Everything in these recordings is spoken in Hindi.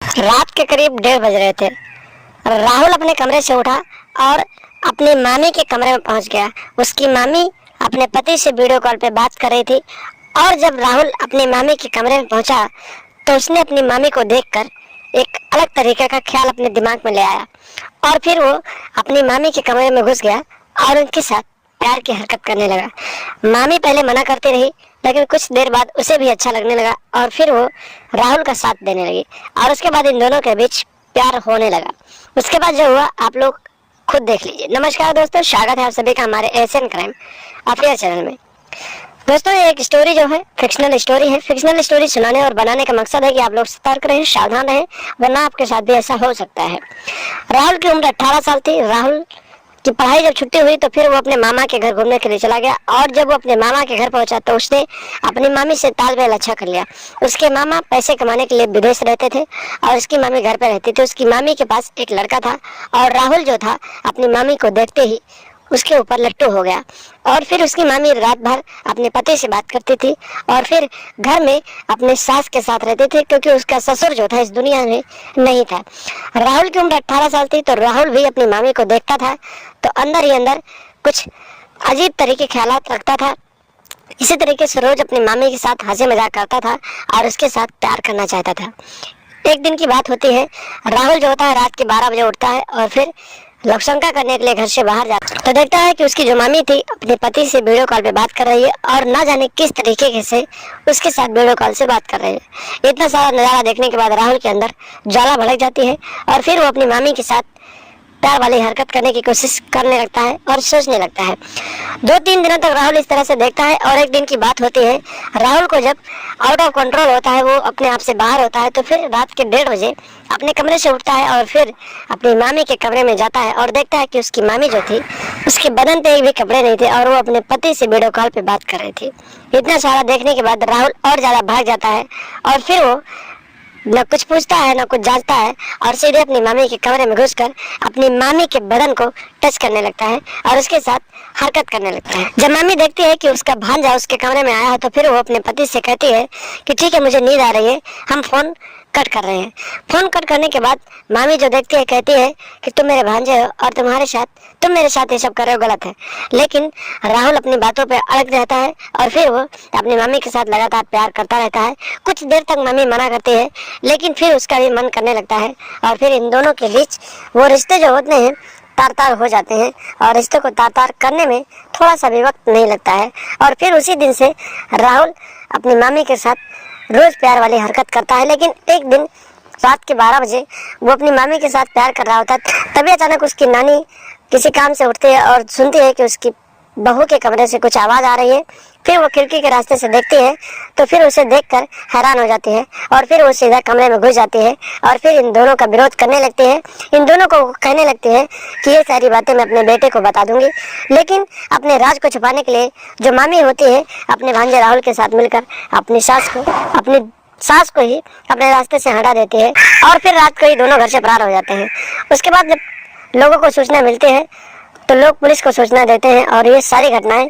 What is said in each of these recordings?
रात के करीब 1:30 बज रहे थे। राहुल अपने कमरे से उठा और अपनी मामी के कमरे में पहुंच गया। उसकी मामी अपने पति से वीडियो कॉल पे बात कर रही थी और जब राहुल अपनी मामी के कमरे में पहुंचा तो उसने अपनी मामी को देखकर एक अलग तरीके का ख्याल अपने दिमाग में ले आया और फिर वो अपनी मामी के कमरे में घुस गया और उनके साथ प्यार की हरकत करने लगा। मामी पहले मना करती रही लेकिन कुछ देर बाद उसे भी अच्छा लगने लगा और फिर वो राहुल का साथ देने लगी और उसके बाद इन दोनों के बीच प्यार होने लगा। उसके बाद जो हुआ आप लोग खुद देख लीजिए। नमस्कार दोस्तों, स्वागत है आप सभी का हमारे एशियन क्राइम अफेयर चैनल में। दोस्तों ये एक स्टोरी जो है फिक्शनल स्टोरी है। फिक्शनल स्टोरी सुनाने और बनाने का मकसद है कि आप लोग सतर्क रहें, सावधान रहें, वरना आपके साथ भी ऐसा हो सकता है। राहुल की उम्र 18 साल थी। राहुल की पढ़ाई जब छुट्टी हुई तो फिर वो अपने मामा के घर घूमने के लिए चला गया और जब वो अपने मामा के घर पहुंचा तो उसने अपनी मामी से तालमेल अच्छा कर लिया। उसके मामा पैसे कमाने के लिए विदेश रहते थे और उसकी मामी घर पे रहती थी। उसकी मामी के पास एक लड़का था और राहुल जो था अपनी मामी को देखते ही उसके ऊपर लट्टू हो गया और फिर उसकी मामी रात भर अपने पति से बात करती थी और फिर घर में अपने सास के साथ रहते थे क्योंकि उसका ससुर जो था इस दुनिया में नहीं था। राहुल की उम्र 18 साल थी तो राहुल भी अपनी मामी को देखता था तो अंदर ही अंदर कुछ अजीब तरीके के ख्यालात रखता था। इसी तरीके से रोज अपनी मामी के साथ हंसी मजाक करता था और उसके साथ प्यार करना चाहता था। एक दिन की बात होती है, राहुल जो होता है रात के 12 बजे उठता है और फिर लवशंका करने के लिए घर से बाहर जाता है तो देखता है कि उसकी जो मामी थी अपने पति से वीडियो कॉल पे बात कर रही है और ना जाने किस तरीके से उसके साथ वीडियो कॉल से बात कर रही है। इतना सारा नज़ारा देखने के बाद राहुल के अंदर ज्वाला भड़क जाती है और फिर वो अपनी मामी के साथ प्यार वाली हरकत करने की कोशिश करने लगता है और सोचने लगता है। 2-3 दिनों तक राहुल इस तरह से देखता है और एक दिन की बात होती है, राहुल को जब आउट ऑफ कंट्रोल होता है, वो अपने आप से बाहर होता है तो फिर रात के 1:30 बजे अपने कमरे से उठता है और फिर अपनी मामी के कमरे में जाता है और देखता है कि उसकी मामी जो थी उसके बदन पे एक भी कपड़े नहीं थे और वो अपने पति से वीडियो कॉल पे बात कर रही थी। इतना सारा देखने के बाद राहुल और ज़्यादा भाग जाता है और फिर वो न कुछ पूछता है न कुछ जांचता है और सीधे अपनी मामी के कमरे में घुसकर अपनी मामी के बदन को टच करने लगता है और उसके साथ हरकत करने लगता है। जब मामी देखती है कि उसका भांजा उसके कमरे में आया है तो फिर वो अपने पति से कहती है कि ठीक है, मुझे नींद आ रही है, हम फोन कट कर रहे हैं। फोन कट करने के बाद मामी जो देखती है कहती है कि तुम मेरे भांजे हो और तुम मेरे साथ ये सब कर रहे हो, गलत है। लेकिन राहुल अपनी बातों पे अड़ग रहता है और फिर वो अपनी मम्मी के साथ लगातार प्यार करता रहता है। कुछ देर तक मम्मी मना करती है लेकिन फिर उसका भी मन करने लगता है और फिर इन दोनों के बीच वो रिश्ते जो होते हैं तार-तार हो जाते हैं और रिश्ते को तार-तार करने में थोड़ा सा भी वक्त नहीं लगता है। और फिर उसी दिन से राहुल अपनी मामी के साथ रोज प्यार वाली हरकत करता है। लेकिन एक दिन रात के 12 बजे वो अपनी मामी के साथ प्यार कर रहा होता है, तभी अचानक उसकी नानी किसी काम से उठती है और सुनती है कि उसकी बहू के कमरे से कुछ आवाज़ आ रही है। फिर वो खिड़की के रास्ते से देखती है तो फिर उसे देखकर हैरान हो जाती है और फिर वो सीधा कमरे में घुस जाती है और फिर इन दोनों का विरोध करने लगती है। इन दोनों को कहने लगती है कि ये सारी बातें मैं अपने बेटे को बता दूंगी। लेकिन अपने राज को छुपाने के लिए जो मामी होती है अपने भांजे राहुल के साथ मिलकर अपनी सास को ही अपने रास्ते से हटा देती है और फिर रात को ही दोनों घर से फरार हो जाते हैं। उसके बाद जब लोगों को सूचना मिलती है तो लोग पुलिस को सूचना देते हैं और ये सारी घटनाएं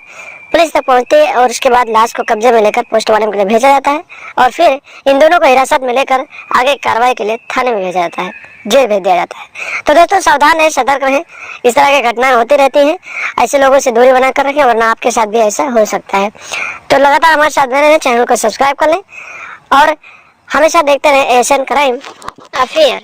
पुलिस तक पहुंचती है और उसके बाद लाश को कब्जे में लेकर पोस्टमार्टम के लिए भेजा जाता है और फिर इन दोनों को हिरासत में लेकर आगे कार्रवाई के लिए थाने में भेजा जाता है, जेल भेज दिया जाता है। तो दोस्तों सावधान रहें, सतर्क रहें, इस तरह की घटनाएं होती रहती हैं। ऐसे लोगों से दूरी बनाकर रखें वरना आपके साथ भी ऐसा हो सकता है। तो लगातार हमारे साथ बने रहें, चैनल को सब्सक्राइब कर लें और हमेशा देखते रहें एशियन क्राइम अफेयर।